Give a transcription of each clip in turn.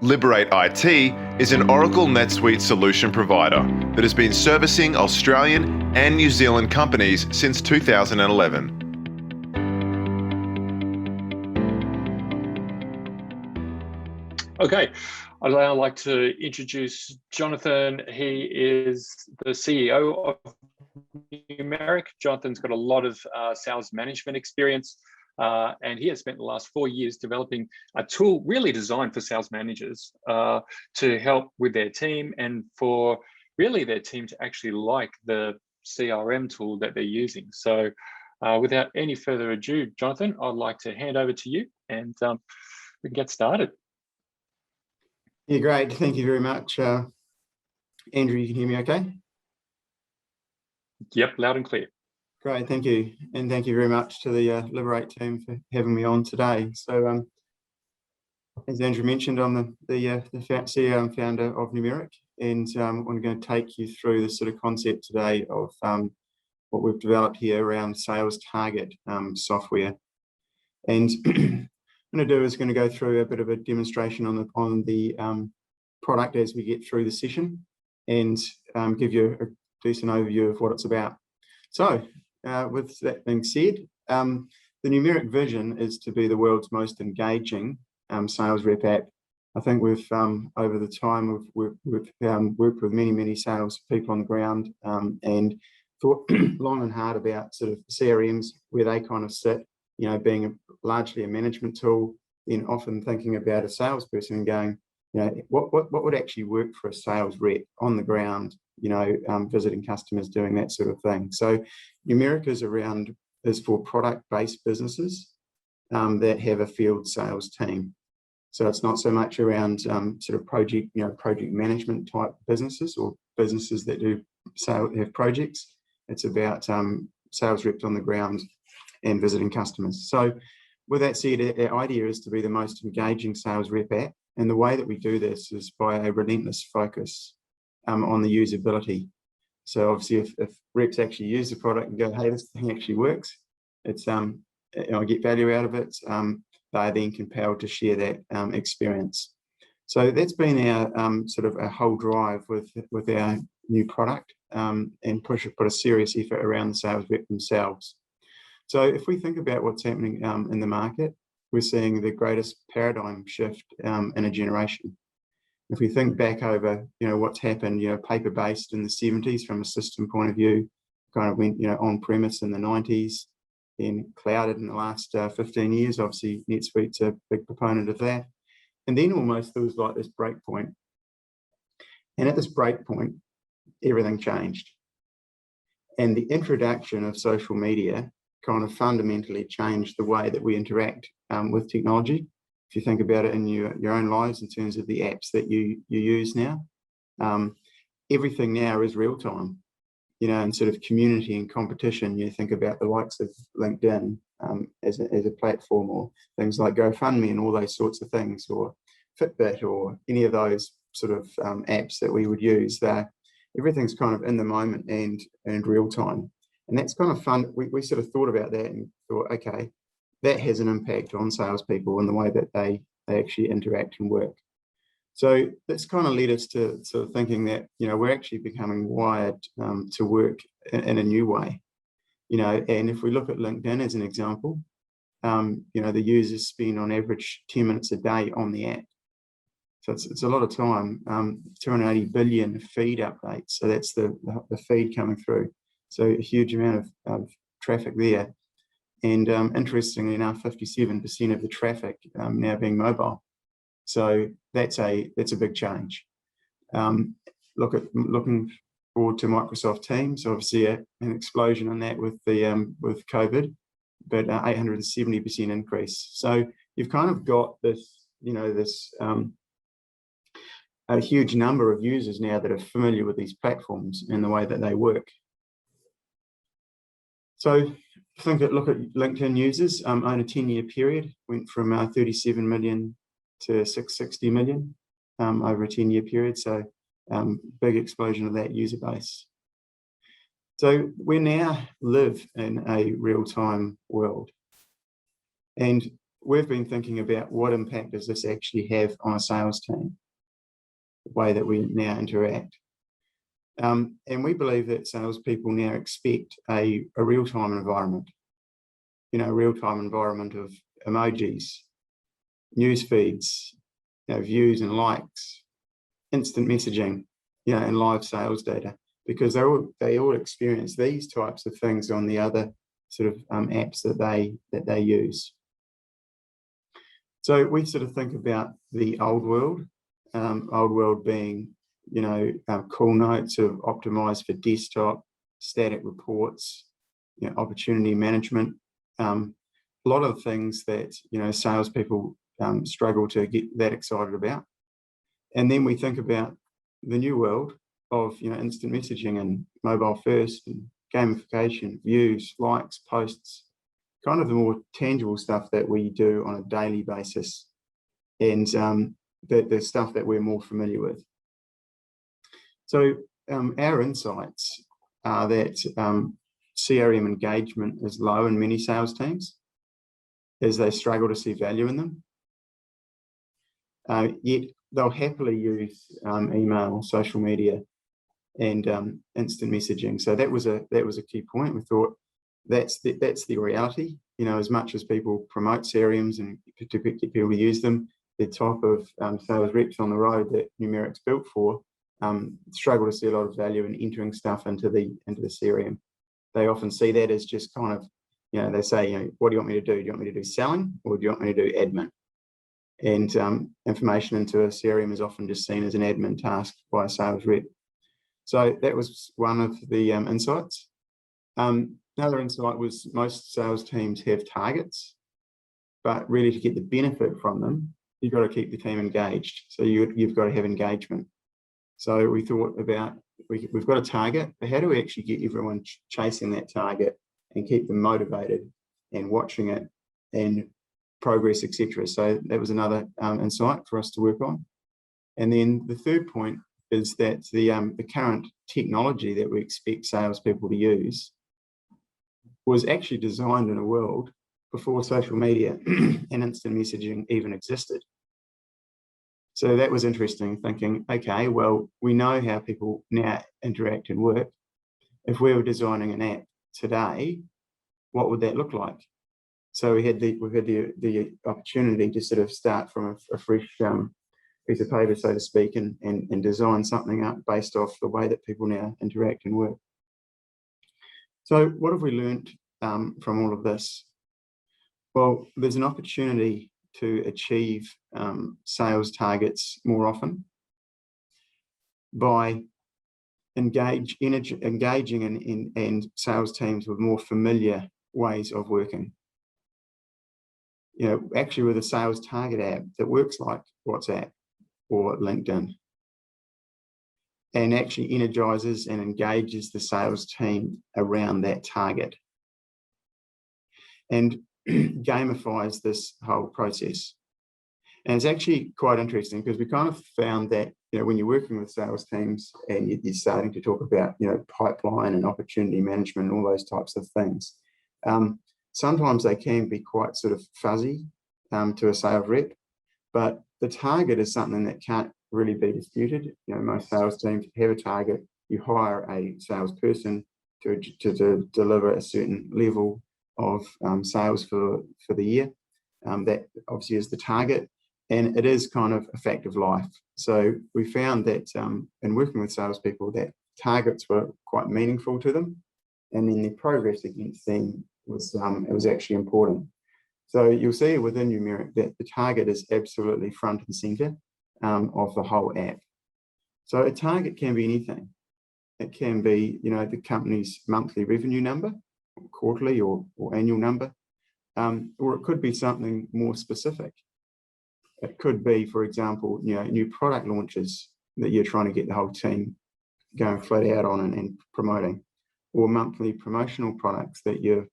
Liberate IT is an Oracle NetSuite solution provider that has been servicing Australian and New Zealand companies since 2011. Okay, I'd now like to introduce Jonathan. He is the CEO of Numerik. Jonathan's got a lot of sales management experience, and he has spent the last 4 years developing a tool really designed for sales managers to help with their team and for really their team to actually like the CRM tool that they're using. So without any further ado, Jonathan, I'd like to hand over to you and we can get started. Yeah, great. Thank you very much. Andrew, you can hear me okay? Yep, loud and clear. Great, thank you. And thank you very much to the Liberate team for having me on today. So as Andrew mentioned, I'm the CEO and founder of Numerik, and I'm going to take you through the sort of concept today of what we've developed here around sales target software. And I'm going to go through a bit of a demonstration on the product as we get through the session, and give you a decent overview of what it's about. So with that being said, the Numerik vision is to be the world's most engaging sales rep app. I think we've over the time we've worked with many sales people on the ground and thought long and hard about sort of CRMs, where they kind of sit, you know, being largely a management tool, then often thinking about a salesperson and going, you know, what would actually work for a sales rep on the ground, you know, visiting customers, doing that sort of thing. So Numerik is for product-based businesses that have a field sales team. So it's not so much around sort of project management type businesses or businesses that have projects. It's about sales reps on the ground and visiting customers. So with that said, our idea is to be the most engaging sales rep app. And the way that we do this is by a relentless focus on the usability. So obviously if reps actually use the product and go, hey, this thing actually works, it's I get value out of it, they're then compelled to share that experience. So that's been our sort of our whole drive with our new product, and put a serious effort around the sales rep themselves. So if we think about what's happening in the market, we're seeing the greatest paradigm shift in a generation. If we think back over, you know, what's happened, you know, paper-based in the 70s from a system point of view, kind of went, you know, on-premise in the 90s, then clouded in the last 15 years. Obviously, NetSuite's a big proponent of that. And then almost there was like this break point. And at this break point, everything changed. And the introduction of social media kind of fundamentally changed the way that we interact with technology. If you think about it in your own lives in terms of the apps that you use now, everything now is real time, you know, and sort of community and competition. You think about the likes of LinkedIn as a platform, or things like GoFundMe and all those sorts of things, or Fitbit, or any of those sort of apps that we would use. Everything's kind of in the moment and real time. And that's kind of fun. We sort of thought about that and thought, okay, that has an impact on salespeople and the way that they actually interact and work. So that's kind of led us to sort of thinking that, you know, we're actually becoming wired to work in a new way. You know, and if we look at LinkedIn as an example, you know, the users spend on average 10 minutes a day on the app. So it's a lot of time, 280 billion feed updates. So that's the feed coming through. So a huge amount of traffic there. And interestingly enough, 57% of the traffic now being mobile. So that's a big change. Looking forward to Microsoft Teams, obviously an explosion in that with COVID, but 870% increase. So you've kind of got this, you know, a huge number of users now that are familiar with these platforms and the way that they work. So look at LinkedIn users on a 10-year period, went from 37 million to 660 million over a 10-year period. So big explosion of that user base. So we now live in a real-time world. And we've been thinking about what impact does this actually have on a sales team, the way that we now interact. And we believe that salespeople now expect a real-time environment, a real-time environment of emojis, news feeds, views and likes, instant messaging, and live sales data, because they all experience these types of things on the other sort of apps that they use. So we sort of think about the old world being, call notes of optimized for desktop, static reports, opportunity management, a lot of things that, salespeople struggle to get that excited about. And then we think about the new world of, instant messaging and mobile first and gamification, views, likes, posts, kind of the more tangible stuff that we do on a daily basis, and the stuff that we're more familiar with. So our insights are that CRM engagement is low in many sales teams as they struggle to see value in them. Yet they'll happily use email, social media, and instant messaging. So that was a key point. We thought that's the reality. As much as people promote CRMs and to get people to use them, the type of sales reps on the road that Numerik's built for struggle to see a lot of value in entering stuff into the CRM. They often see that as just kind of, they say, what do you want me to do? Do you want me to do selling, or do you want me to do admin? And information into a CRM is often just seen as an admin task by a sales rep. So that was one of the insights. Another insight was most sales teams have targets, but really to get the benefit from them, you've got to keep the team engaged. So you've got to have engagement. So we thought about, we've got a target, but how do we actually get everyone chasing that target and keep them motivated and watching it and progress, etc. So that was another insight for us to work on. And then the third point is that the current technology that we expect salespeople to use was actually designed in a world before social media and instant messaging even existed. So that was interesting, thinking, okay, well, we know how people now interact and work. If we were designing an app today, what would that look like? So we had the opportunity to sort of start from a fresh piece of paper, so to speak, and design something up based off the way that people now interact and work. So what have we learned from all of this? Well, there's an opportunity to achieve sales targets more often by engaging in sales teams with more familiar ways of working. Actually with a sales target app that works like WhatsApp or LinkedIn, and actually energizes and engages the sales team around that target, and gamifies this whole process. And it's actually quite interesting because we kind of found that, when you're working with sales teams and you're starting to talk about, pipeline and opportunity management and all those types of things, sometimes they can be quite sort of fuzzy to a sales rep, but the target is something that can't really be disputed. Most sales teams have a target. You hire a salesperson to deliver a certain level of sales for the year. That obviously is the target, and it is kind of a fact of life. So we found that in working with salespeople, that targets were quite meaningful to them, and then the progress against them was it was actually important. So you'll see within Numerik that the target is absolutely front and center of the whole app. So a target can be anything. It can be, the company's monthly revenue number, or quarterly or annual number, or it could be something more specific. It could be, for example, new product launches that you're trying to get the whole team going flat out on and promoting, or monthly promotional products that you've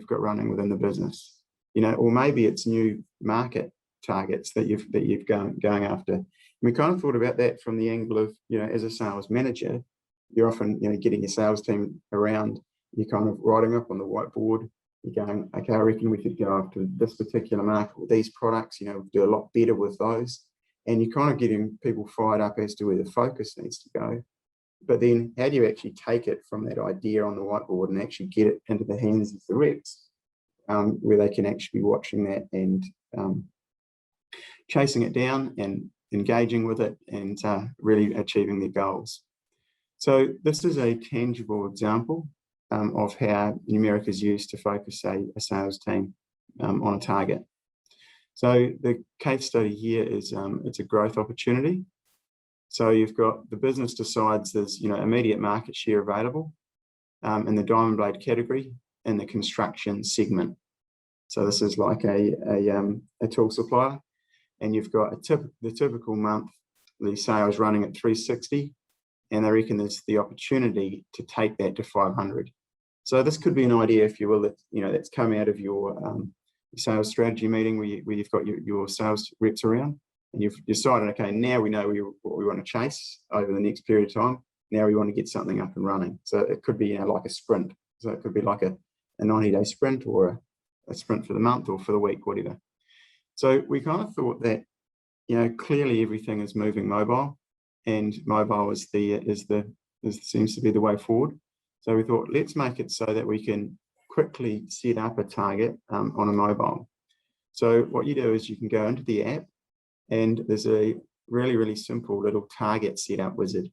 got running within the business, or maybe it's new market targets that you've going after. And we kind of thought about that from the angle of, as a sales manager, you're often, getting your sales team around, you're kind of writing up on the whiteboard you're going, okay, I reckon we could go after this particular market with these products, do a lot better with those. And you're kind of getting people fired up as to where the focus needs to go. But then how do you actually take it from that idea on the whiteboard and actually get it into the hands of the reps, where they can actually be watching that and chasing it down and engaging with it and really achieving their goals. So this is a tangible example of how Numerik is used to focus a sales team on a target. So the case study here is it's a growth opportunity. So you've got the business decides there's immediate market share available in the diamond blade category in the construction segment. So this is like a tool supplier, and you've got the typical monthly sales running at 360, and they reckon there's the opportunity to take that to 500. So this could be an idea, if you will, that that's come out of your sales strategy meeting where you've got your sales reps around, and you've decided, okay, now we know what we want to chase over the next period of time. Now we want to get something up and running. So it could be like a sprint. So it could be like a 90-day sprint, or a sprint for the month or for the week, whatever. So we kind of thought that, clearly everything is moving mobile, and mobile seems to be the way forward. So we thought, let's make it so that we can quickly set up a target on a mobile. So what you do is you can go into the app, and there's a really, really simple little target setup wizard.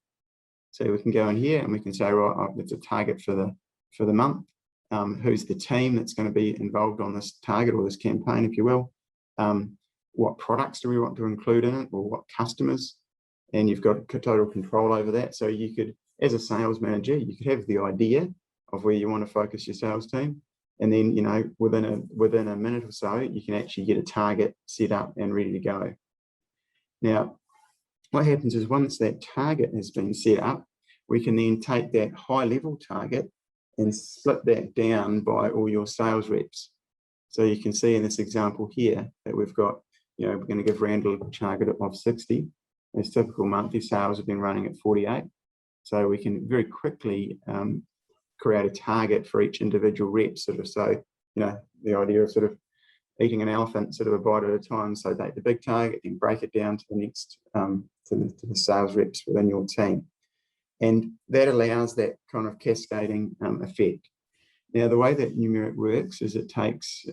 So we can go in here and we can say, right, it's a target for the month. Who's the team that's going to be involved on this target or this campaign, if you will? What products do we want to include in it, or what customers? And you've got total control over that. So you could, as a sales manager, you could have the idea of where you want to focus your sales team. And then, within a minute or so, you can actually get a target set up and ready to go. Now, what happens is once that target has been set up, we can then take that high-level target and split that down by all your sales reps. So you can see in this example here that we've got, we're going to give Randall a target of 60. His typical monthly sales have been running at 48. So we can very quickly create a target for each individual rep, So, the idea of eating an elephant a bite at a time. So take the big target and break it down to the next, to the sales reps within your team. And that allows that kind of cascading effect. Now, the way that Numerik works is it takes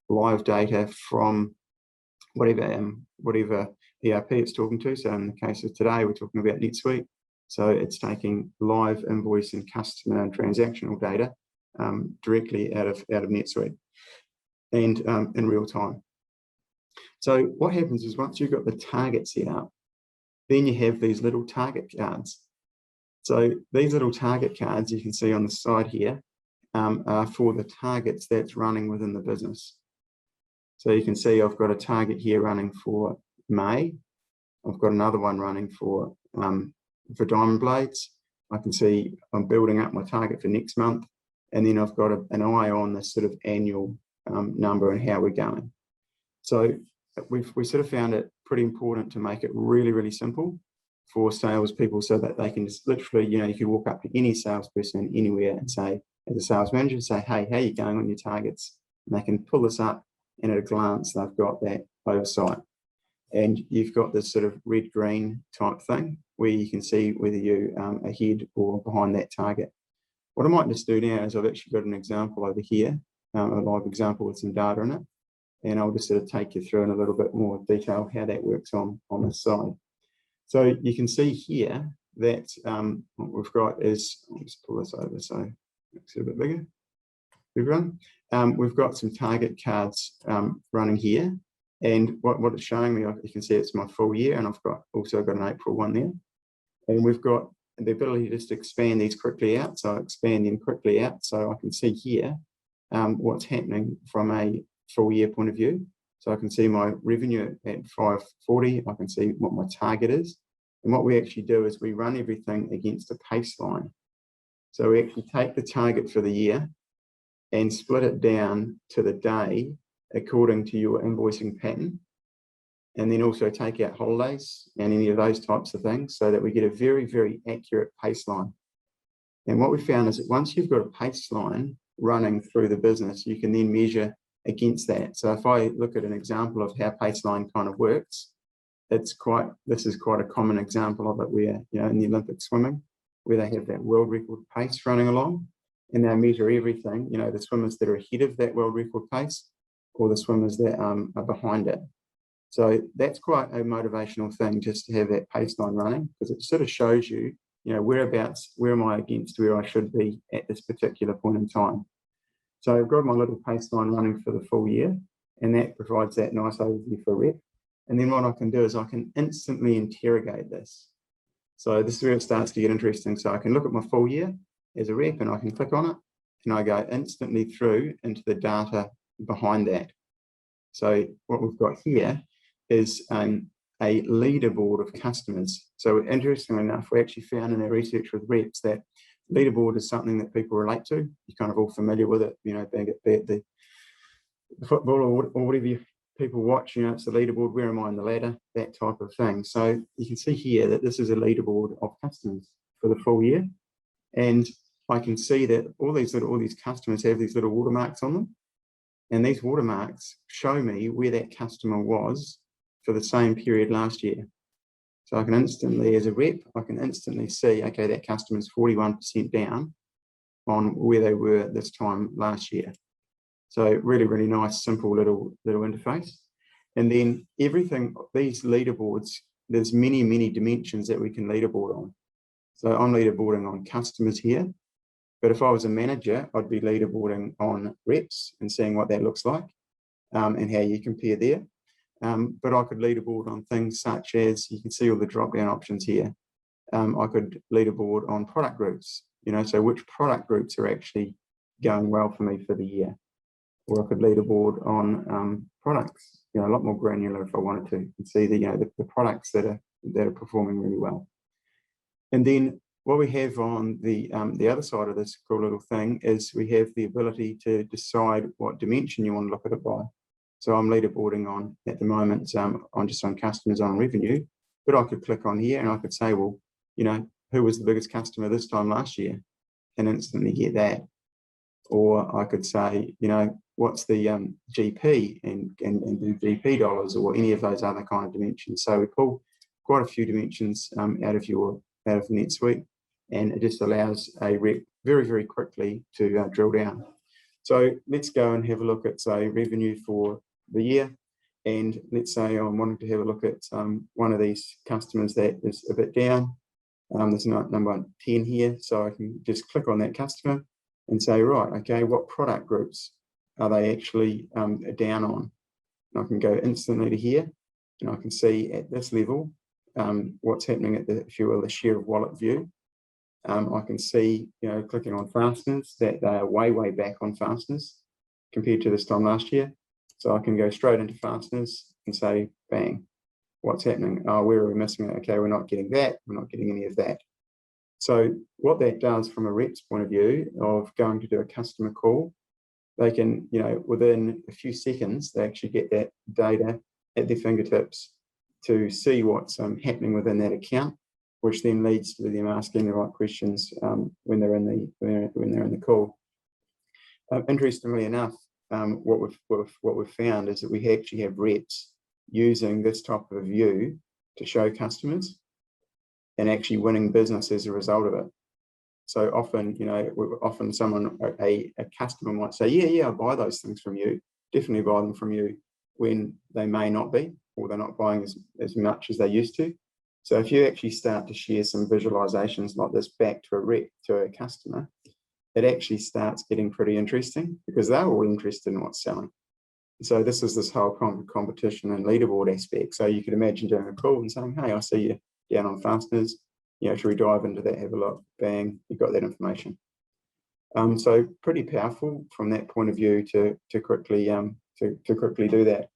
live data from whatever ERP it's talking to. So in the case of today, we're talking about NetSuite. So it's taking live invoice and customer and transactional data directly out of NetSuite and in real time. So what happens is once you've got the target set up, then you have these little target cards. So these little target cards you can see on the side here are for the targets that's running within the business. So you can see I've got a target here running for May. I've got another one running for diamond blades. I can see I'm building up my target for next month, and then I've got an eye on this annual number and how we're going. So we found it pretty important to make it really, really simple for salespeople, so that they can just literally, you can walk up to any salesperson anywhere and say, as a sales manager, say, hey, how are you going on your targets? And they can pull this up, and at a glance, they've got that oversight. And you've got this red-green type thing where you can see whether you're ahead or behind that target. What I might just do now is I've actually got an example over here, a live example with some data in it. And I'll just take you through in a little bit more detail how that works on this side. So you can see here that what we've got is, I'll just pull this over so it makes it a bit bigger. Everyone, we've got some target cards running here. And what it's showing me, you can see it's my full year, and I've also got an April one there. And we've got the ability just to expand these quickly out. So I expand them quickly out so I can see here what's happening from a full year point of view. So I can see my revenue at 540. I can see what my target is. And what we actually do is we run everything against a baseline. So we actually take the target for the year and split it down to the day according to your invoicing pattern, and then also take out holidays and any of those types of things, so that we get a very, very accurate baseline. And what we found is that once you've got a baseline, running through the business, you can then measure against that. So if I look at an example of how Paceline kind of works, this is quite a common example of it where, in the Olympic swimming, where they have that world record pace running along, and they measure everything, the swimmers that are ahead of that world record pace or the swimmers that are behind it. So that's quite a motivational thing, just to have that Paceline running, because it sort of shows you, where am I against where I should be at this particular point in time. So I've got my little Paceline running for the full year, and that provides that nice overview for rep. And then what I can do is I can instantly interrogate this. So this is where it starts to get interesting. So I can look at my full year as a rep, and I can click on it, and I go instantly through into the data behind that. So what we've got here is a leaderboard of customers. So interestingly enough, we actually found in our research with reps that leaderboard is something that people relate to. You're kind of all familiar with it, being at the football or whatever people watch, it's the leaderboard, where am I on the ladder, that type of thing. So you can see here that this is a leaderboard of customers for the full year. And I can see that all these customers have these little watermarks on them. And these watermarks show me where that customer was for the same period last year. So I can instantly, as a rep, I can instantly see, okay, that customer's 41% down on where they were this time last year. So really, really nice, simple little interface. And then everything, these leaderboards, there's many, many dimensions that we can leaderboard on. So I'm leaderboarding on customers here, but if I was a manager, I'd be leaderboarding on reps and seeing what that looks like and how you compare there. But I could leaderboard on things such as, you can see all the drop-down options here. I could leaderboard on product groups, so which product groups are actually going well for me for the year. Or I could leaderboard on products, a lot more granular if I wanted to, and see the products that are performing really well. And then what we have on the other side of this cool little thing is we have the ability to decide what dimension you want to look at it by. So I'm leaderboarding on, at the moment, I'm just on customers on revenue, but I could click on here and I could say, well, who was the biggest customer this time last year, and instantly get that. Or I could say, what's the GP and do GP dollars, or any of those other kind of dimensions. So we pull quite a few dimensions out of NetSuite, and it just allows a rep very, very quickly to drill down. So let's go and have a look at, say, revenue for the year. And let's say I'm wanting to have a look at one of these customers that is a bit down. There's number 10 here. So I can just click on that customer and say, right, okay, what product groups are they actually down on? And I can go instantly to here, and I can see at this level what's happening at the, if you will, the share of wallet view. I can see, clicking on fasteners, that they are way, way back on fasteners compared to this time last year. So I can go straight into fasteners and say, bang, what's happening? Oh, where are we missing it? Okay, we're not getting that. We're not getting any of that. So what that does from a rep's point of view of going to do a customer call, they can, within a few seconds, they actually get that data at their fingertips to see what's happening within that account, which then leads to them asking the right questions when they're in the call. Interestingly enough, what we've found is that we actually have reps using this type of view to show customers and actually winning business as a result of it. So often, a customer might say, yeah, I'll buy those things from you, definitely buy them from you, when they may not be, or they're not buying as much as they used to. So if you actually start to share some visualizations like this back to a rep, to a customer, it actually starts getting pretty interesting, because they're all interested in what's selling. So this is this whole competition and leaderboard aspect. So you could imagine doing a call and saying, hey, I see you down on fasteners. Should we dive into that, have a look? Bang, you've got that information. So pretty powerful from that point of view to quickly do that.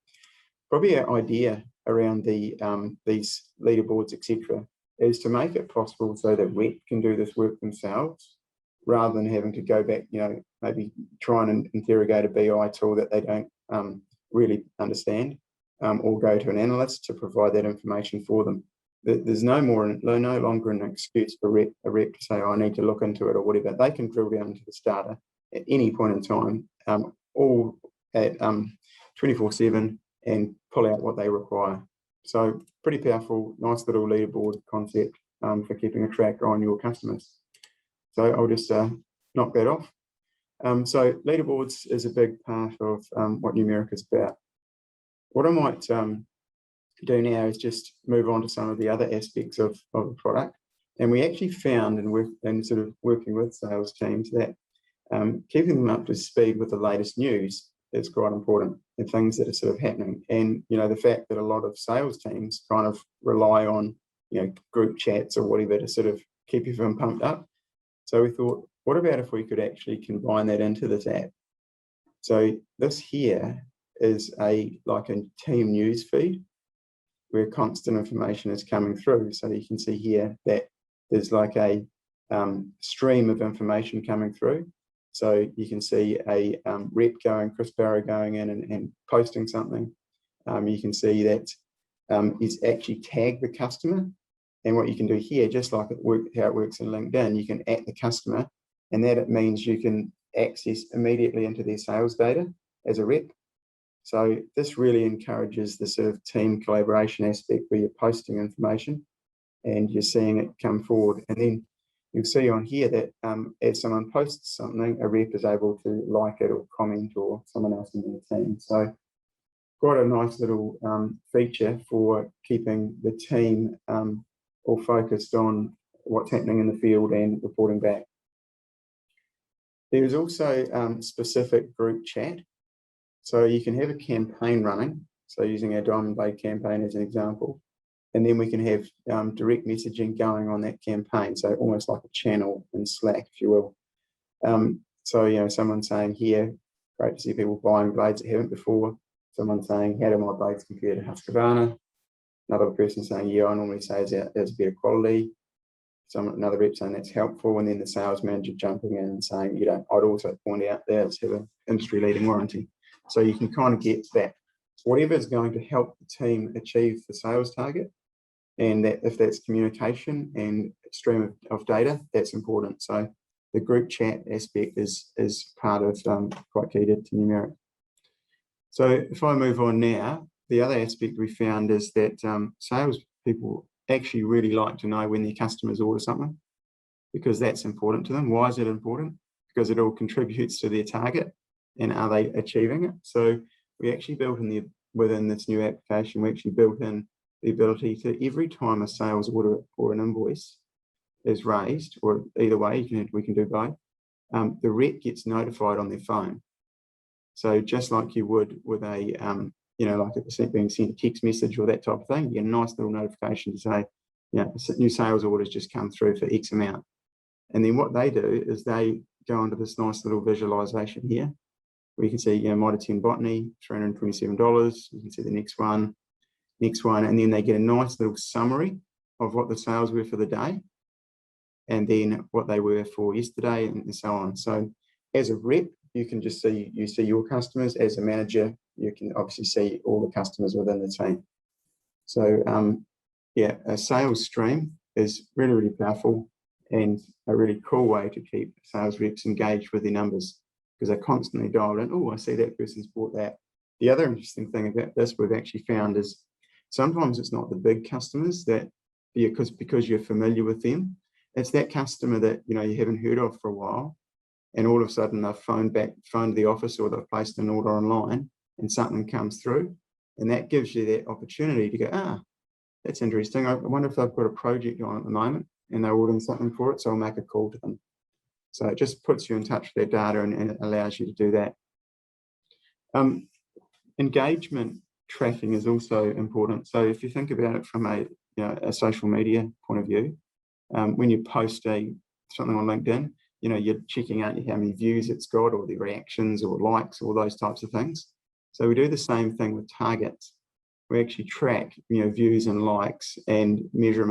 Probably our idea around these leaderboards, etc., is to make it possible so that rep can do this work themselves, rather than having to go back, maybe try and interrogate a BI tool that they don't really understand, or go to an analyst to provide that information for them. There's no longer an excuse for a rep to say, oh, I need to look into it or whatever. They can drill down into this data at any point in time, all at 24/7, and pull out what they require. So pretty powerful, nice little leaderboard concept for keeping a track on your customers. So I'll just knock that off. So leaderboards is a big part of what Numerik is about. What I might do now is just move on to some of the other aspects of the product. And we actually found, and sort of working with sales teams, that keeping them up to speed with the latest news is quite important, and things that are sort of happening. And, the fact that a lot of sales teams kind of rely on, group chats or whatever to sort of keep everyone pumped up. So we thought, what about if we could actually combine that into this app? So this here is like a team news feed where constant information is coming through. So you can see here that there's like a stream of information coming through. So you can see a rep Chris Barrow going in and posting something. You can see that he's actually tagged the customer. And what you can do here, just like how it works in LinkedIn, you can @the customer, and that it means you can access immediately into their sales data as a rep. So this really encourages the sort of team collaboration aspect where you're posting information and you're seeing it come forward. And then you'll see on here that as someone posts something, a rep is able to like it or comment, or someone else in the team. So quite a nice little feature for keeping the team all focused on what's happening in the field and reporting back. There's also specific group chat. So you can have a campaign running. So using our Diamond Blade campaign as an example, and then we can have direct messaging going on that campaign. So almost like a channel in Slack, if you will. So, someone saying here, great to see people buying blades that haven't before. Someone saying, how do my blades compare to Husqvarna? Another person saying, yeah, I normally say there's better quality. Another rep saying that's helpful. And then the sales manager jumping in and saying, I'd also point out that it's have an industry-leading warranty. So you can kind of get that. Whatever is going to help the team achieve the sales target, and that if that's communication and stream of data, that's important. So the group chat aspect is part of quite key to Numerik. So if I move on now, the other aspect we found is that sales people actually really like to know when their customers order something, because that's important to them. Why is it important? Because it all contributes to their target, and are they achieving it? So we actually built in within this new application, we actually built in the ability to, every time a sales order or an invoice is raised, or either way, we can do both, the rep gets notified on their phone. So just like you would with a, like it's being sent a text message or that type of thing, you get a nice little notification to say, new sales orders just come through for X amount. And then what they do is they go into this nice little visualization here, where you can see, Mitre 10 Botany, $327. You can see the next one, and then they get a nice little summary of what the sales were for the day, and then what they were for yesterday, and so on. So as a rep, you can just see your customers. As a manager, you can obviously see all the customers within the team. So a sales stream is really, really powerful and a really cool way to keep sales reps engaged with their numbers, because they're constantly dialed in. Oh, I see that person's bought that. The other interesting thing about this we've actually found is sometimes it's not the big customers that, because you're familiar with them, it's that customer that you haven't heard of for a while, and all of a sudden they've phoned the office, or they've placed an order online and something comes through, and that gives you that opportunity to go, that's interesting. I wonder if they've got a project on at the moment and they're ordering something for it, so I'll make a call to them. So it just puts you in touch with their data, and it allows you to do that. Engagement tracking is also important. So if you think about it from a social media point of view, when you post something on LinkedIn, you're checking out how many views it's got, or the reactions, or likes, all those types of things. So we do the same thing with targets. We actually track, views and likes, and measure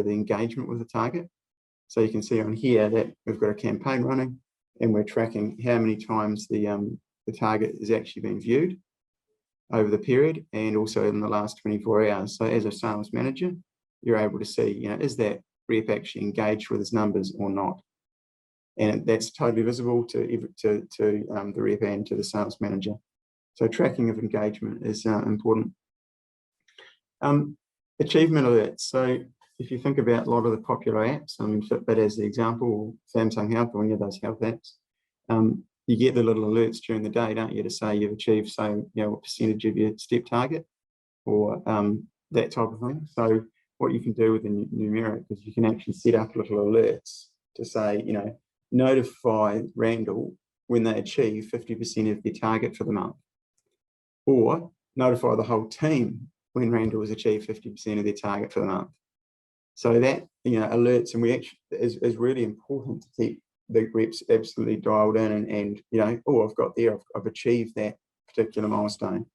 the engagement with the target. So you can see on here that we've got a campaign running, and we're tracking how many times the target has actually been viewed over the period, and also in the last 24 hours. So as a sales manager, you're able to see, is that rep actually engaged with his numbers or not? and that's totally visible to the rep and to the sales manager. So tracking of engagement is important. Achievement alerts. So if you think about a lot of the popular apps, I mean, Fitbit as the example, Samsung Health, or any of those health apps, you get the little alerts during the day, don't you, to say you've achieved, say, what percentage of your step target, or that type of thing. So what you can do with the Numerik is you can actually set up little alerts to say, notify Randall when they achieve 50% of their target for the month, or notify the whole team when Randall has achieved 50% of their target for the month. So that, alerts, and we actually is really important to keep the reps absolutely dialed in and oh, I've got there, I've achieved that particular milestone,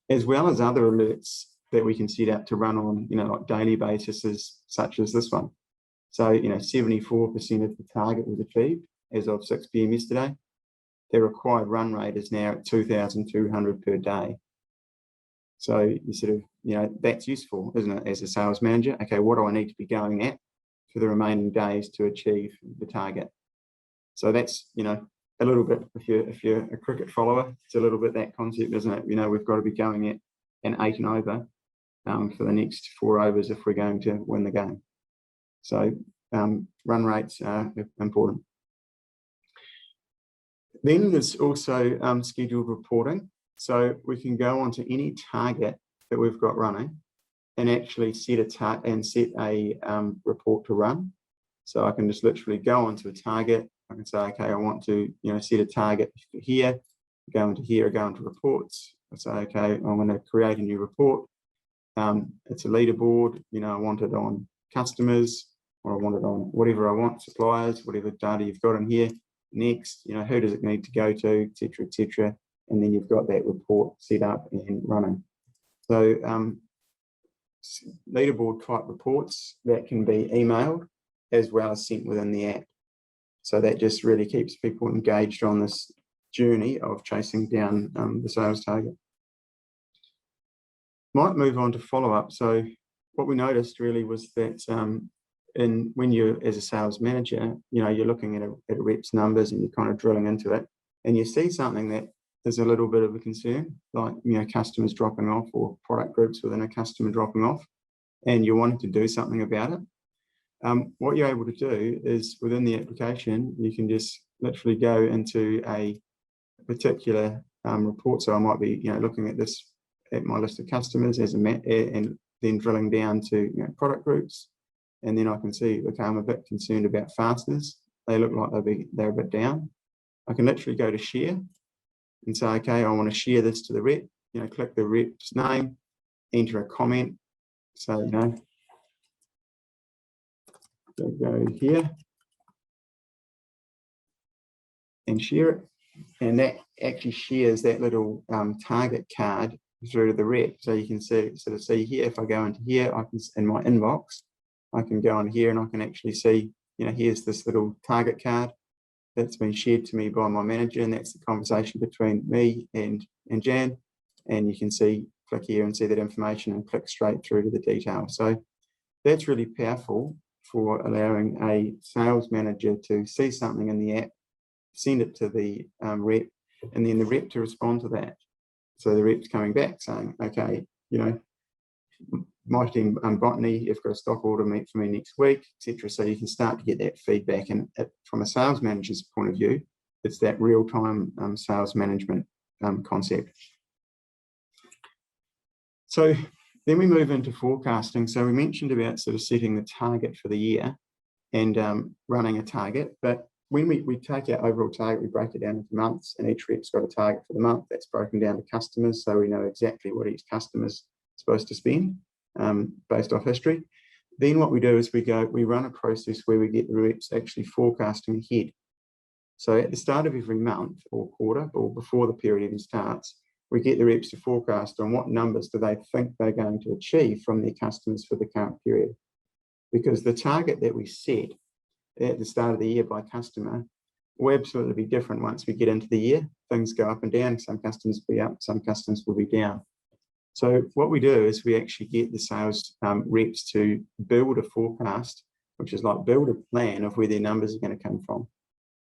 as well as other alerts that we can set up to run on, like daily basis, such as this one. So, 74% of the target was achieved as of 6 p.m. yesterday. The required run rate is now at 2,200 per day. So you sort of, that's useful, isn't it, as a sales manager? Okay, what do I need to be going at for the remaining days to achieve the target? So that's, a little bit, if you're a cricket follower, it's a little bit that concept, isn't it? We've got to be going at an 8 and over for the next 4 overs if we're going to win the game. So run rates are important. Then there's also scheduled reporting. So we can go onto any target that we've got running and actually set a report to run. So I can just literally go onto a target. I can say, okay, I want to set a target here, go into here, go into reports. I say, okay, I'm going to create a new report. It's a leaderboard. I want it on customers, or I want it on whatever I want, suppliers, whatever data you've got in here. Next, who does it need to go to, et cetera, et cetera. And then you've got that report set up and running. So leaderboard type reports that can be emailed as well as sent within the app. So that just really keeps people engaged on this journey of chasing down the sales target. Might move on to follow-up. So what we noticed really was that when you're as a sales manager, you're looking at a rep's numbers and you're kind of drilling into it, and you see something that is a little bit of a concern, like customers dropping off or product groups within a customer dropping off, and you're wanting to do something about it. What you're able to do is within the application, you can just literally go into a particular report. So I might be looking at this at my list of customers as and then drilling down to product groups, and then I can see, okay, I'm a bit concerned about fasteners. They look like they're a bit down. I can literally go to share and say, okay, I want to share this to the rep. Click the rep's name, enter a comment. So go here and share it, and that actually shares that little target card through to the rep. So you can see here, if I go into here, I can, in my inbox, I can go on here and I can actually see, here's this little target card that's been shared to me by my manager, and that's the conversation between me and Jan. And you can see, click here and see that information and click straight through to the detail. So that's really powerful for allowing a sales manager to see something in the app, send it to the rep, and then the rep to respond to that. So the rep's coming back saying, okay, my team botany, you've got a stock order for me next week, etc. So you can start to get that feedback. And from a sales manager's point of view, it's that real-time sales management concept. So then we move into forecasting. So we mentioned about sort of setting the target for the year and running a target. But when we take our overall target, we break it down into months, and each rep's got a target for the month that's broken down to customers. So we know exactly what each customer's supposed to spend based off history. Then what we do is we run a process where we get the reps actually forecasting ahead. So at the start of every month or quarter, or before the period even starts, we get the reps to forecast on what numbers do they think they're going to achieve from their customers for the current period. Because the target that we set at the start of the year by customer will absolutely be different once we get into the year. Things go up and down. Some customers will be up, some customers will be down. So what we do is we actually get the sales reps to build a forecast, which is like build a plan of where their numbers are going to come from.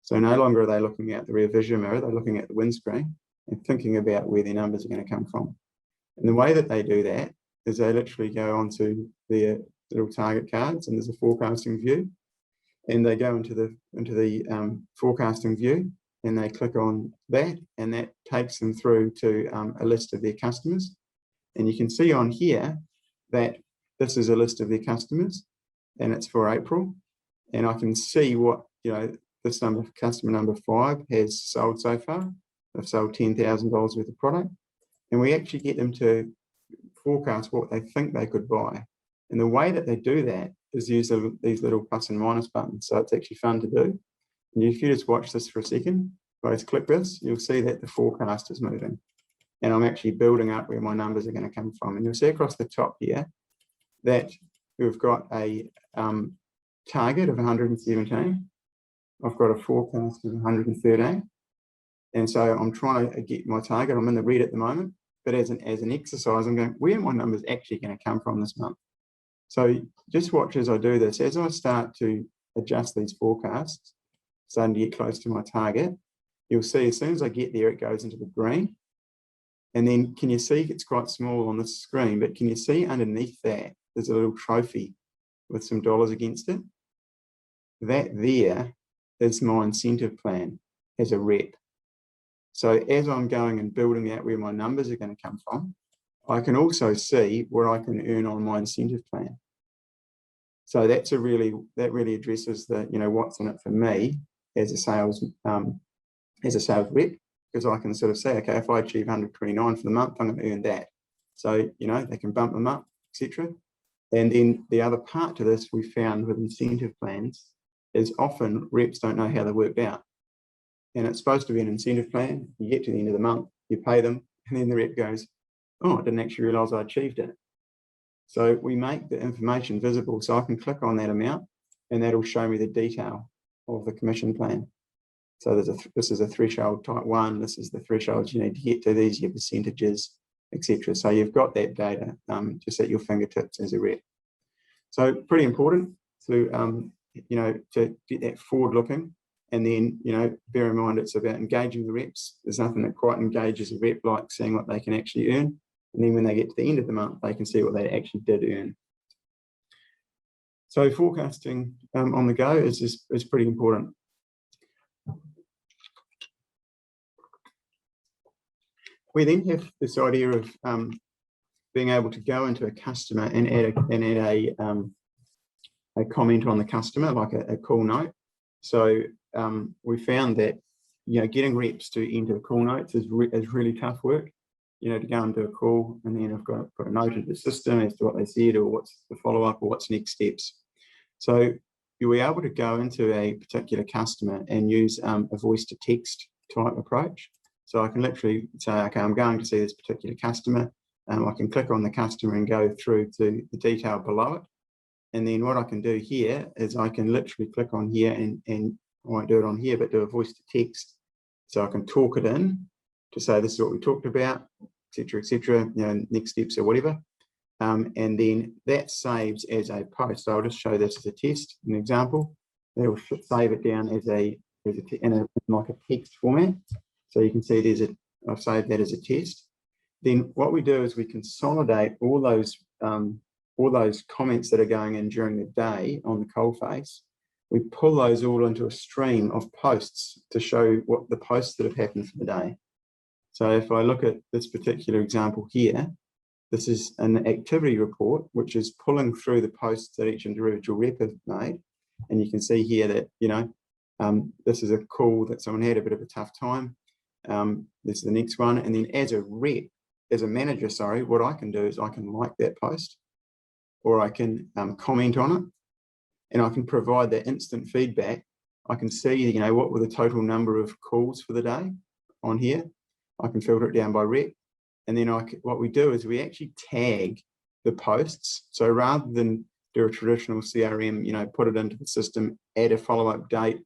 So no longer are they looking at the rear vision mirror, they're looking at the windscreen and thinking about where their numbers are going to come from. And the way that they do that is they literally go onto their little target cards, and there's a forecasting view, and they go into the forecasting view, and they click on that, and that takes them through to a list of their customers. And you can see on here that this is a list of their customers, and it's for April. And I can see what, this number, customer number 5, has sold so far. They've sold $10,000 worth of product. And we actually get them to forecast what they think they could buy. And the way that they do that is use these little plus and minus buttons. So it's actually fun to do. And if you just watch this for a second, if I just click this, you'll see that the forecast is moving. And I'm actually building up where my numbers are going to come from. And you'll see across the top here that we've got a target of 117. I've got a forecast of 113. And so I'm trying to get my target. I'm in the red at the moment. But as an exercise, I'm going, where are my numbers actually going to come from this month? So just watch as I do this. As I start to adjust these forecasts, starting to get close to my target, you'll see as soon as I get there, it goes into the green. And then can you see, it's quite small on the screen, but can you see underneath that, there's a little trophy with some dollars against it? That there is my incentive plan as a rep. So as I'm going and building out where my numbers are going to come from, I can also see what I can earn on my incentive plan. So that really addresses the, what's in it for me as a sales rep, because I can sort of say, okay, if I achieve 129 for the month, I'm going to earn that. So, they can bump them up, etc. And then the other part to this we found with incentive plans is often reps don't know how they're worked out. And it's supposed to be an incentive plan. You get to the end of the month, you pay them, and then the rep goes, oh, I didn't actually realize I achieved it. So we make the information visible, so I can click on that amount, and that'll show me the detail of the commission plan. So this is a threshold type 1, this is the thresholds you need to get to, these are your percentages, etc. So you've got that data just at your fingertips as a rep. So pretty important to to get that forward looking. And then, bear in mind, it's about engaging the reps. There's nothing that quite engages a rep like seeing what they can actually earn. And then when they get to the end of the month, they can see what they actually did earn. So forecasting on the go is pretty important. We then have this idea of being able to go into a customer and add a comment on the customer, like a call note. So we found that getting reps to enter the call notes is really tough work. To go and do a call, and then I've got to put a note into the system as to what they said, or what's the follow-up, or what's next steps. So you'll be able to go into a particular customer and use a voice-to-text type approach. So I can literally say, okay, I'm going to see this particular customer. I can click on the customer and go through to the detail below it. And then what I can do here is I can literally click on here and I won't do it on here, but do a voice-to-text. So I can talk it in to say this is what we talked about, etc., next steps or whatever. And then that saves as a post. So I'll just show this as a test, an example. They will save it down in like a text format. So you can see I've saved that as a test. Then what we do is we consolidate all those comments that are going in during the day on the coalface. We pull those all into a stream of posts to show what the posts that have happened for the day. So if I look at this particular example here, this is an activity report, which is pulling through the posts that each individual rep has made. And you can see here that, this is a call that someone had a bit of a tough time. This is the next one. And then as a rep, as a manager, what I can do is I can like that post, or I can comment on it, and I can provide that instant feedback. I can see, what were the total number of calls for the day on here. I can filter it down by rep. And then what we do is we actually tag the posts. So rather than do a traditional CRM, put it into the system, add a follow-up date,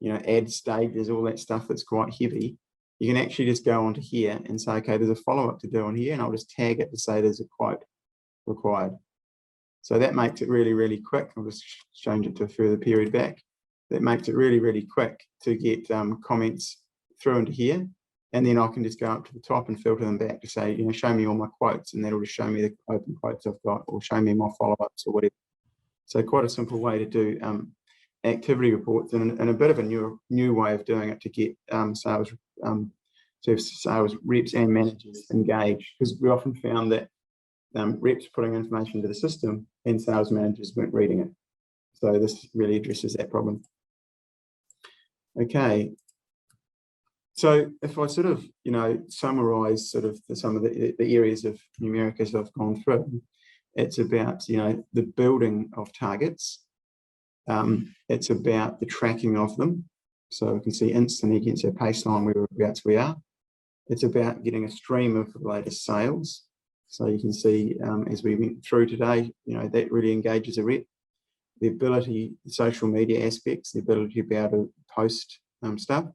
add stages, all that stuff that's quite heavy, you can actually just go onto here and say, okay, there's a follow-up to do on here, and I'll just tag it to say there's a quote required. So that makes it really, really quick. I'll just change it to a further period back. that makes it really, really quick to get comments through into here. And then I can just go up to the top and filter them back to say, show me all my quotes, and that'll just show me the open quotes I've got, or show me my follow-ups or whatever. So quite a simple way to do activity reports, and a bit of a new way of doing it to get sales reps and managers engaged, because we often found that reps putting information into the system and sales managers weren't reading it. So this really addresses that problem. Okay. So if I sort of, summarize sort of some of the areas of Numerik as I've gone through, it's about, the building of targets. It's about the tracking of them. So we can see instantly against our baseline whereabouts we are. It's about getting a stream of the latest sales. So you can see as we went through today, that really engages a rep. The ability, the social media aspects, the ability to be able to post stuff,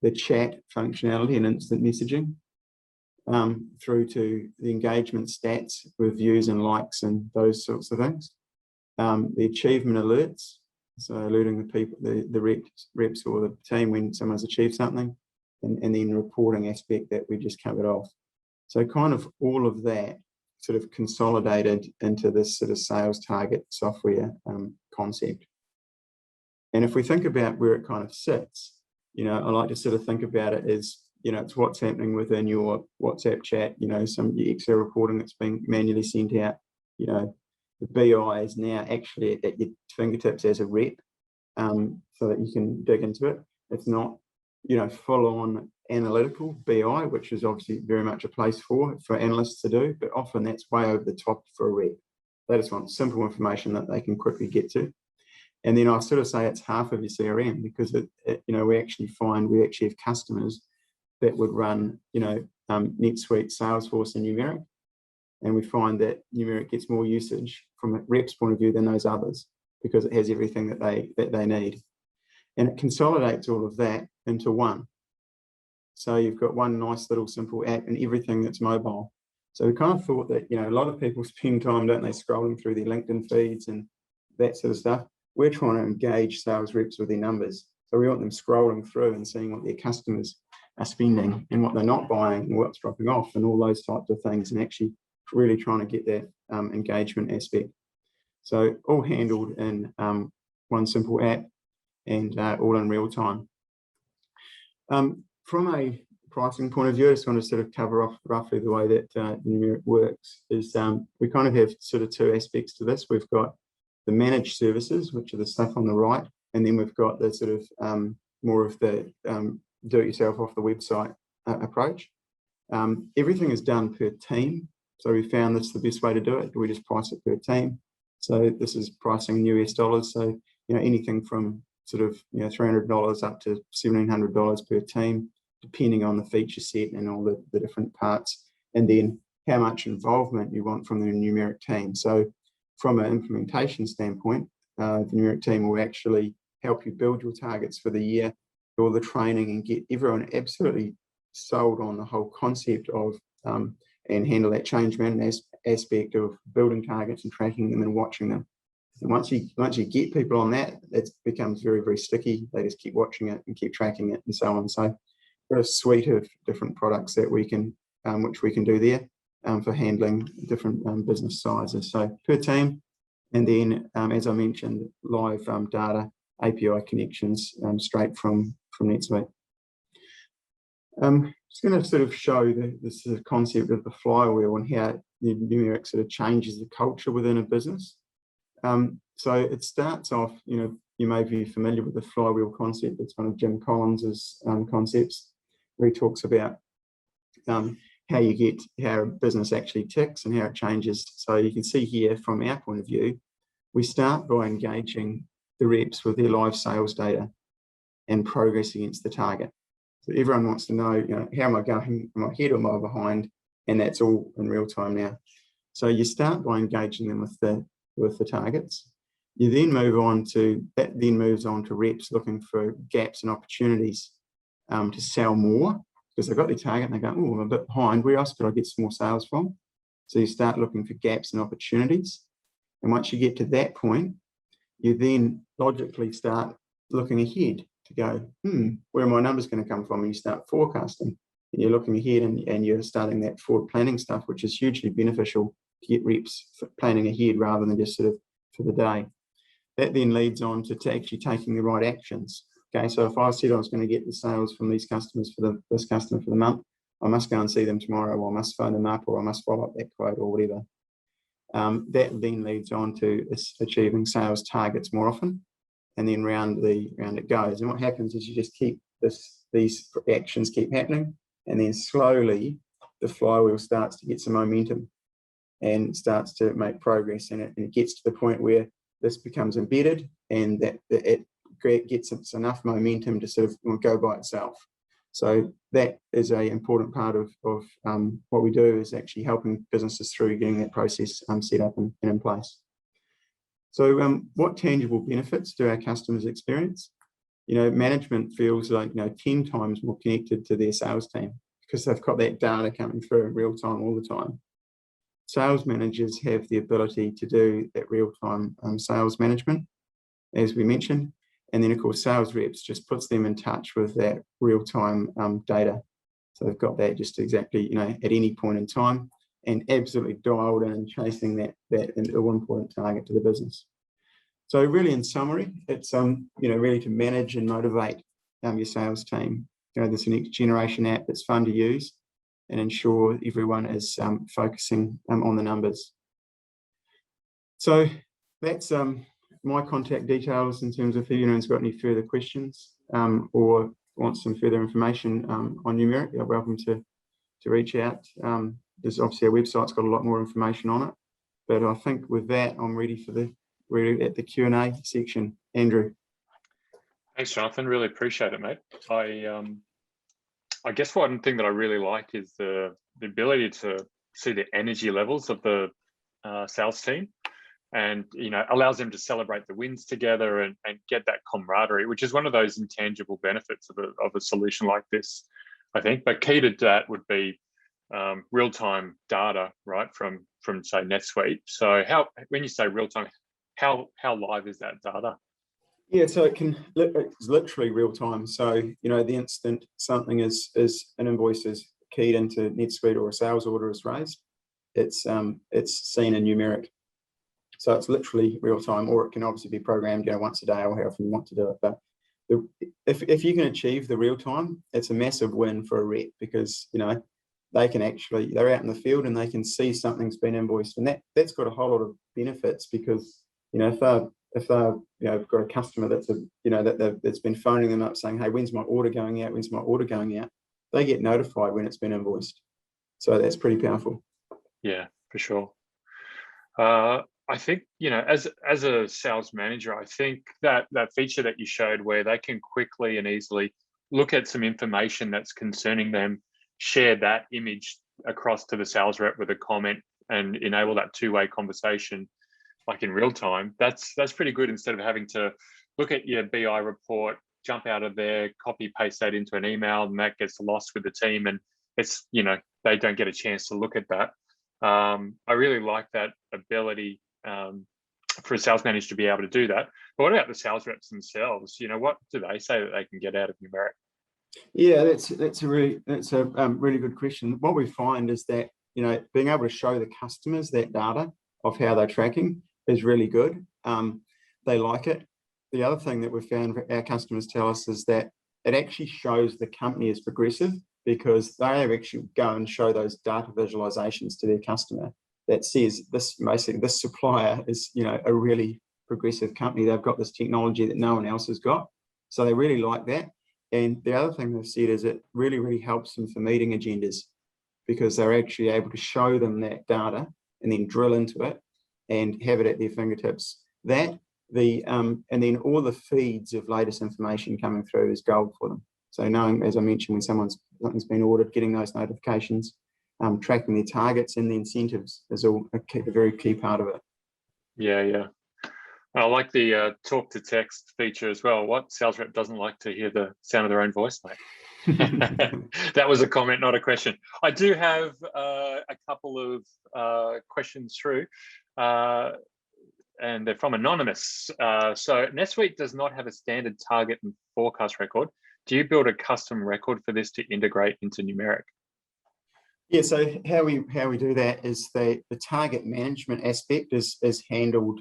the chat functionality and instant messaging, through to the engagement stats with views and likes and those sorts of things. The achievement alerts, so alerting the people, the reps or the team when someone's achieved something, and then the reporting aspect that we just covered off. So kind of all of that sort of consolidated into this sort of sales target software concept. And if we think about where it kind of sits, I like to sort of think about it as, it's what's happening within your WhatsApp chat, some Excel reporting that's being manually sent out, the BI is now actually at your fingertips as a rep, so that you can dig into it. It's not, full on analytical BI, which is obviously very much a place for analysts to do, but often that's way over the top for a rep. They just want simple information that they can quickly get to. And then I sort of say it's half of your CRM, because we actually have customers that would run, NetSuite, Salesforce, and Numerik, and we find that Numerik gets more usage from a rep's point of view than those others, because it has everything that they need, and it consolidates all of that into one. So you've got one nice little simple app and everything that's mobile. So we kind of thought that a lot of people spend time, don't they, scrolling through their LinkedIn feeds and that sort of stuff. We're trying to engage sales reps with their numbers. So we want them scrolling through and seeing what their customers are spending and what they're not buying and what's dropping off and all those types of things, and actually really trying to get that engagement aspect. So all handled in one simple app and all in real time. From a pricing point of view, I just want to sort of cover off roughly the way that Numerik works is we kind of have sort of two aspects to this. We've got the managed services, which are the stuff on the right, and then we've got the sort of more of the do-it-yourself off the website approach. Everything is done per team, so we found this the best way to do it. We just price it per team. So this is pricing in US dollars. So anything from sort of $300 up to $1,700 per team, depending on the feature set and all the different parts, and then how much involvement you want from the Numerik team. So from an implementation standpoint, the Numerik team will actually help you build your targets for the year, do all the training, and get everyone absolutely sold on the whole concept of and handle that change management aspect of building targets and tracking them and watching them. And once you get people on that, it becomes very, very sticky. They just keep watching it and keep tracking it and so on. So we've got a suite of different products that we can, which we can do there for handling different business sizes. So per team, and then as I mentioned, live data API connections straight from NetSuite. Just going to sort of show this sort of concept of the flywheel and how the Numerik sort of changes the culture within a business. So it starts off, you may be familiar with the flywheel concept. It's one of Jim Collins's concepts, where he talks about how a business actually ticks and how it changes. So you can see here from our point of view, we start by engaging the reps with their live sales data and progress against the target. So everyone wants to know, how am I going? Am I ahead or am I behind? And that's all in real time now. So you start by engaging them with the targets. You then moves on to reps looking for gaps and opportunities to sell more, because they've got their target and they go, oh, I'm a bit behind. Where else could I get some more sales from? So you start looking for gaps and opportunities. And once you get to that point, you then logically start looking ahead to go, where are my numbers going to come from? And you start forecasting, and you're looking ahead, and you're starting that forward planning stuff, which is hugely beneficial to get reps for planning ahead rather than just sort of for the day. That then leads on to actually taking the right actions. Okay, so if I said I was going to get the sales from these customers for this customer for the month, I must go and see them tomorrow, or I must phone them up, or I must follow up that quote, or whatever. That then leads on to achieving sales targets more often, and then round it goes. And what happens is you just keep these actions keep happening, and then slowly the flywheel starts to get some momentum and starts to make progress in it, and it gets to the point where this becomes embedded, and that it gets enough momentum to sort of go by itself. So that is an important part of what we do, is actually helping businesses through getting that process set up and in place. So what tangible benefits do our customers experience? Management feels like 10 times more connected to their sales team because they've got that data coming through in real time all the time. Sales managers have the ability to do that real-time sales management, as we mentioned. And then, of course, sales reps just puts them in touch with that real-time data. So they've got that just exactly, at any point in time, and absolutely dialed in and chasing that important target to the business. So really, in summary, it's really to manage and motivate your sales team. There's a next generation app that's fun to use, and ensure everyone is focusing on the numbers. So that's my contact details in terms of if anyone's got any further questions or wants some further information on Numerik, you're welcome to reach out. There's obviously our website's got a lot more information on it, but I think with that, I'm ready at the Q&A section. Andrew. Thanks, Jonathan. Really appreciate it, mate. I guess one thing that I really like is the ability to see the energy levels of the sales team, and allows them to celebrate the wins together and get that camaraderie, which is one of those intangible benefits of a solution like this, I think. But key to that would be real-time data, right, from say NetSuite. So when you say real-time, how live is that data? Yeah, so it's literally real time. So, the instant something is an invoice is keyed into NetSuite or a sales order is raised, it's seen in Numerik. So it's literally real time, or it can obviously be programmed, once a day or however you want to do it. But if you can achieve the real time, it's a massive win for a rep, because, they can they're out in the field and they can see something's been invoiced, and that's got a whole lot of benefits, because, if they've got a customer that's been phoning them up saying, hey, when's my order going out? When's my order going out? They get notified when it's been invoiced. So that's pretty powerful. Yeah, for sure. I think, as a sales manager, I think that feature that you showed, where they can quickly and easily look at some information that's concerning them, share that image across to the sales rep with a comment, and enable that two-way conversation, like in real time, that's pretty good, instead of having to look at your BI report, jump out of there, copy paste that into an email, and that gets lost with the team, and it's they don't get a chance to look at that. I really like that ability for a sales manager to be able to do that. But what about the sales reps themselves? What do they say that they can get out of Numerik? Yeah, that's a really good question. What we find is that being able to show the customers that data of how they're tracking is really good. They like it. The other thing that we've found our customers tell us is that it actually shows the company is progressive, because they actually go and show those data visualizations to their customer that says this supplier is a really progressive company. They've got this technology that no one else has got. So they really like that. And the other thing they've said is it really, really helps them for meeting agendas, because they're actually able to show them that data and then drill into it and have it at their fingertips. And then all the feeds of latest information coming through is gold for them. So knowing, as I mentioned, when something's been ordered, getting those notifications, tracking their targets and the incentives is all a very key part of it. Yeah. I like the talk to text feature as well. What sales rep doesn't like to hear the sound of their own voice, mate? That was a comment, not a question. I do have a couple of questions through. and they're from Anonymous. So NetSuite does not have a standard target and forecast record. Do you build a custom record for this to integrate into Numerik? Yeah, so how we do that is the target management aspect is handled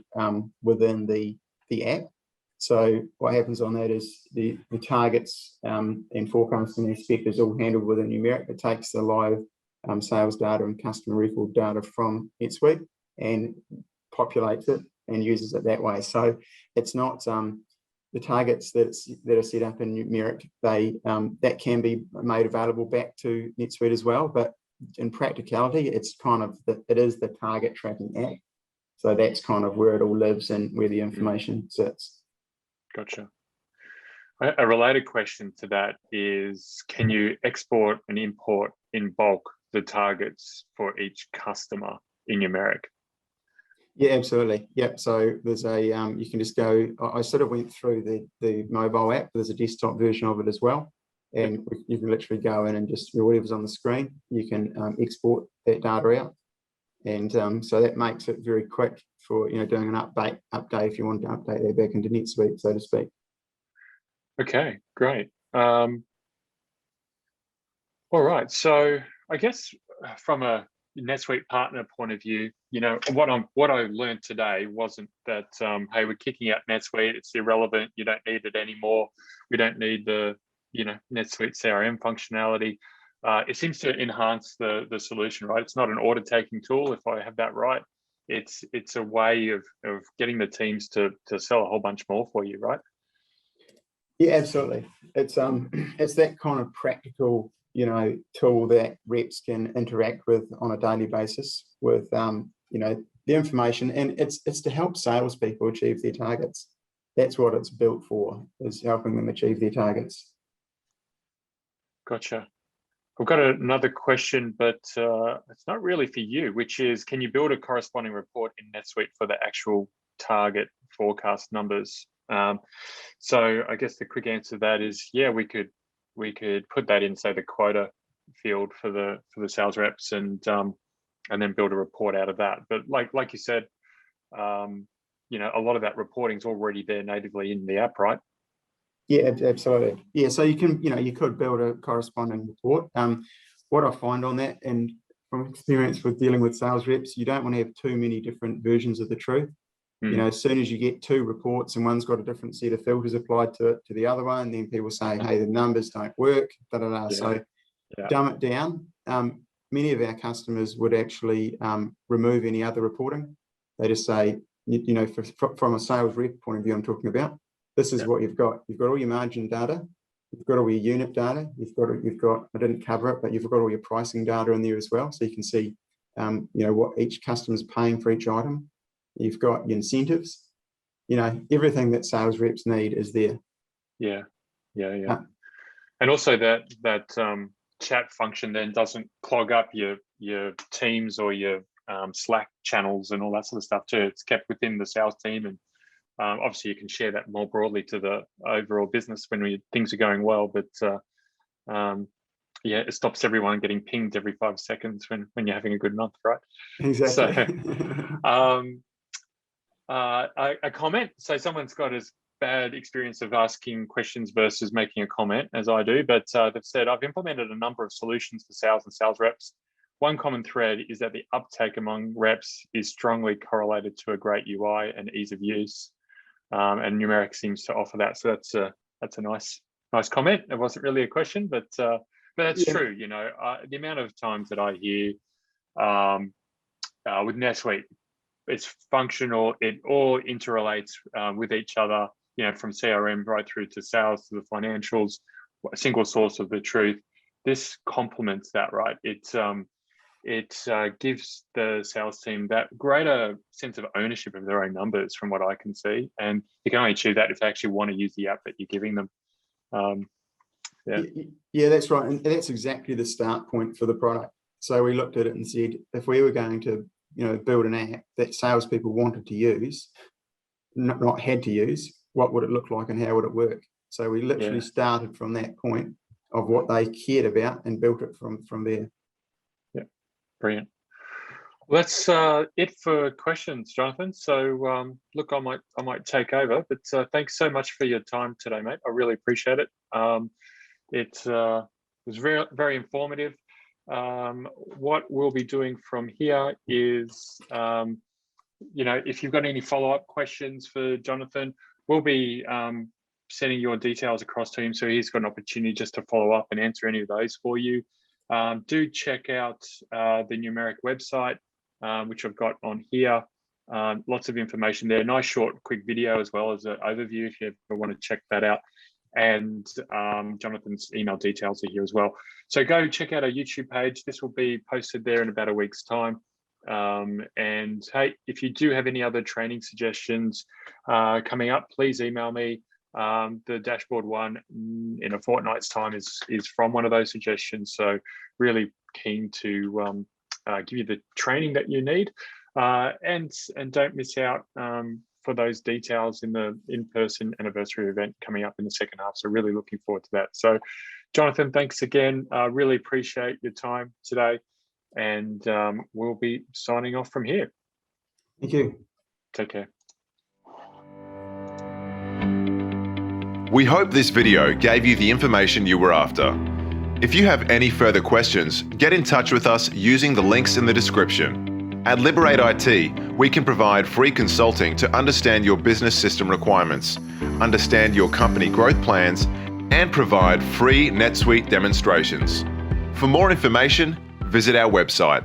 within the app. So what happens on that is the targets and forecasting aspect is all handled within Numerik. It takes the live sales data and customer record data from NetSuite and populates it and uses it that way. So it's not the targets that are set up in Numerik. That can be made available back to NetSuite as well, but in practicality, it's kind of it is the target tracking app. So that's kind of where it all lives and where the information sits. Gotcha. A related question to that is, can you export and import in bulk the targets for each customer in Numerik? Yeah, absolutely. Yep. So there's a you can just go. I sort of went through the mobile app. There's a desktop version of it as well, and you can literally go in and just whatever's on the screen, you can export that data out, and so that makes it very quick for doing an update if you want to update that back into NetSuite, so to speak. Okay, great. All right. So I guess from a NetSuite partner point of view, what I learned today wasn't that hey, we're kicking out NetSuite, it's irrelevant, you don't need it anymore, we don't need the NetSuite CRM functionality. It seems to enhance the solution, right? It's not an order taking tool, if I have that right. It's a way of getting the teams to sell a whole bunch more for you, right? Yeah, absolutely. It's that kind of practical tool that reps can interact with on a daily basis with the information, and it's to help salespeople achieve their targets. That's what it's built for, is helping them achieve their targets. Gotcha. I've got another question, but it's not really for you, which is, can you build a corresponding report in NetSuite for the actual target forecast numbers? So I guess the quick answer to that is, yeah, we could put that in, say, the quota field for the sales reps, and then build a report out of that. But like you said, a lot of that reporting is already there natively in the app, right? Yeah, absolutely. Yeah, so you can, you could build a corresponding report. What I find on that, and from experience with dealing with sales reps, you don't want to have too many different versions of the truth. As soon as you get two reports and one's got a different set of filters applied to the other one, then people say, hey, the numbers don't work, Yeah. So dumb it down. Many of our customers would actually remove any other reporting. They just say, from a sales rep point of view, I'm talking about, this is what you've got. You've got all your margin data, you've got all your unit data, you've got, I didn't cover it, but you've got all your pricing data in there as well. So you can see, what each customer is paying for each item. You've got your incentives, everything that sales reps need is there. Yeah. And also that chat function then doesn't clog up your Teams or your Slack channels and all that sort of stuff too. It's kept within the sales team, and obviously you can share that more broadly to the overall business when things are going well. But it stops everyone getting pinged every 5 seconds when you're having a good month, right? Exactly. So, a comment. So someone's got as bad experience of asking questions versus making a comment as I do, but they've said, I've implemented a number of solutions for sales and sales reps. One common thread is that the uptake among reps is strongly correlated to a great UI and ease of use, and Numerik seems to offer that. So that's a nice comment. It wasn't really a question, but that's true. The amount of times that I hear with NetSuite, it's functional, it all interrelates with each other, from CRM right through to sales to the financials, a single source of the truth. This complements that, right? It gives the sales team that greater sense of ownership of their own numbers, from what I can see. And you can only achieve that if they actually want to use the app that you're giving them. Yeah, that's right. And that's exactly the start point for the product. So we looked at it and said, if we were going to build an app that salespeople wanted to use, not had to use, what would it look like and how would it work? So we literally started from that point of what they cared about and built it from there. Yeah, brilliant. That's it for questions, Jonathan. So look, I might take over, but thanks so much for your time today, mate. I really appreciate it. It was very, very informative. What we'll be doing from here is, if you've got any follow-up questions for Jonathan, we'll be sending your details across to him, so he's got an opportunity just to follow up and answer any of those for you. Do check out the Numerik website, which I've got on here. Lots of information there. Nice short, quick video as well as an overview if you ever want to check that out. And Jonathan's email details are here as well. So go check out our YouTube page. This will be posted there in about a week's time. And hey, if you do have any other training suggestions coming up, please email me. The dashboard one in a fortnight's time is from one of those suggestions. So really keen to give you the training that you need, and don't miss out for those details in the in-person anniversary event coming up in the second half. So really looking forward to that. So Jonathan, thanks again. Really appreciate your time today, and we'll be signing off from here. Thank you. Take care. We hope this video gave you the information you were after. If you have any further questions, get in touch with us using the links in the description. At Liberate IT, we can provide free consulting to understand your business system requirements, understand your company growth plans, and provide free NetSuite demonstrations. For more information, visit our website.